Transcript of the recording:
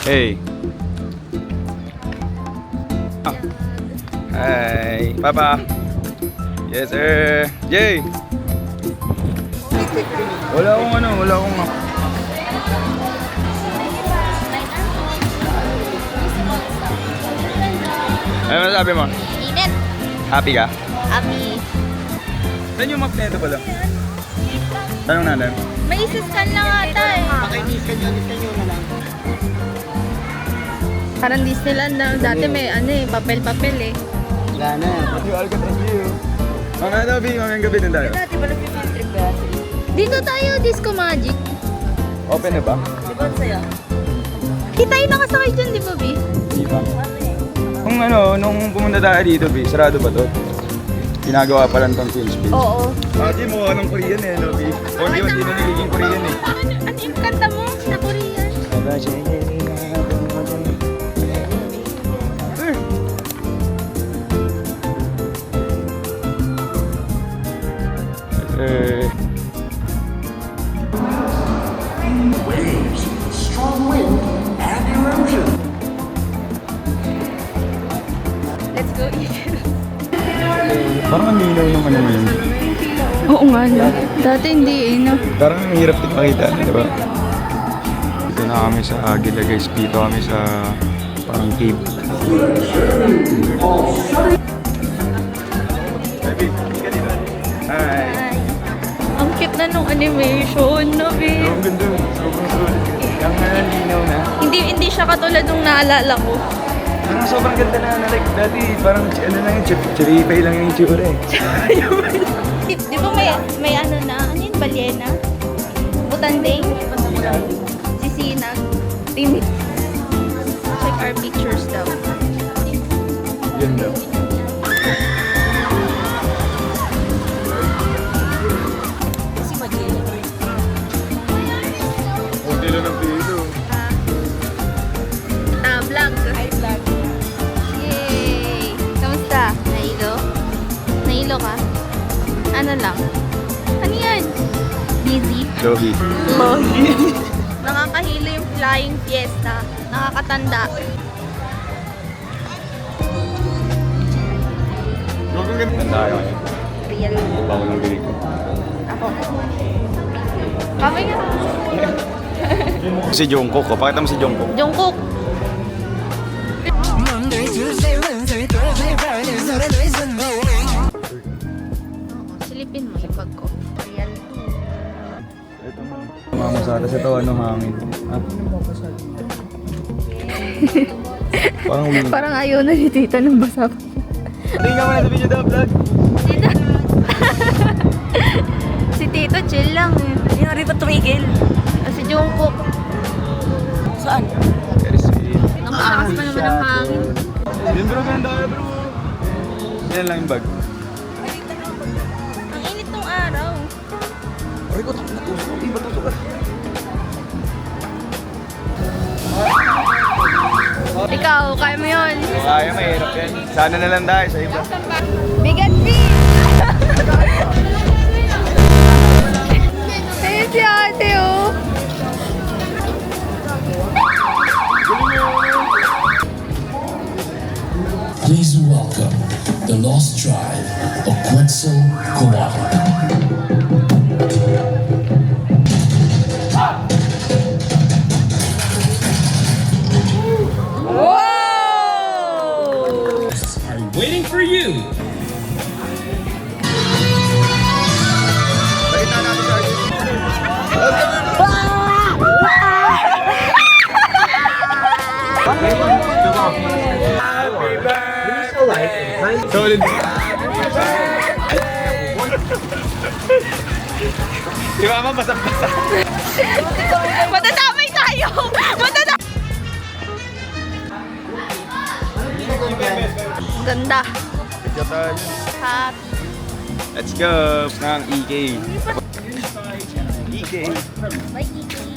Hey. Ah. Hi, Papa. Yes, sir. Jay. Wala akong Ano masabi mo? Init. Happy ka? Happy. Saan yung map na ito pala? Tanong natin. May isiscan lang ata eh. Pakiniskan nyo na lang. Parang Disneyland na. Dati may ano eh, papel-papel eh. Wala na. Yung Alcatraz view. Mamaya gabi, mamayang gabi din tayo. Dati ba nag-field trip ba? Dito tayo, Disco Magic. Open na ba? Di ba saya? Kita yung nakasakay dyan, di ba, B? Di ba? Kung nung pumunta tayo dito, B, sarado ba to? Ginagawa pa lang tong film space. Oo. Di mo, anong Korean eh, no, B? O hindi na nagiging Korean eh. Ano yung kanta mo na Korean? Waves, strong wind, and erosion. Let's go eat. Parang ang linaw ng ano ngayon. Oo nga, no. Dati hindi eh, no. Parang ang hirap din makita, di ba? Dito na kami sa Aguila guys. Dito kami sa parang cave. Hi! Ang cute na nung animation, no, B? Ang ganda. Sobrang solid. Ang linaw na. Hindi siya katulad nung naalala ko. Parang sobrang ganda na like dati parang ano lang yung chiripay lang yung itsura eh. Di ba may ano na? Ano yun? Balyena? Butanding? Sisinag? Timid? Check our pictures daw. Yan daw. Kunti lang ng dito. Vlog. Hi, vlog. Yay! Kamusta? Nailo? Nailo ka? Ano lang? Ano yan? Busy? Lohi. Nakakahilo yung flying fiesta. Nakakatanda. Ganda kayo ngayon. Real. Bawal ng bilig ko. Ako. Kami nga. Si Jungkook ko. Pakita mo si Jungkook. Jungkook. Monday, Tuesday, Wednesday, Thursday, Friday, Saturday, Sunday. Silipin mo yung bag ko. Real. Mamasada sa tawa ng hangin. Parang weird. Parang ayaw na ni tita ng basa. Tingnan ka muna sa video daw vlog. Tita. Si tito chill lang. Hindi na rin ba tumigil? Si Jungkook. Saan? Very sweet. Napakalakas pa naman ng hangin. Yan bro, ganda ka bro. Yan lang yung bag. Ang init tong araw. Aray ko, natusok. Di ba tusok ka? Ikaw, kaya mo yun. Kaya, mahirap yan. Sana na lang tayo sa iba. Bigat B! Ayun si ate oh. Please welcome the lost tribe of Quetzalcoatl. Wow! Are waiting for you. Solid. Di ba ama, basag-basa? Matadamay tayo! Matadamay! Ganda. Ikaw tayo. Happy. Let's go ng EK. EK. Bye, Kiki.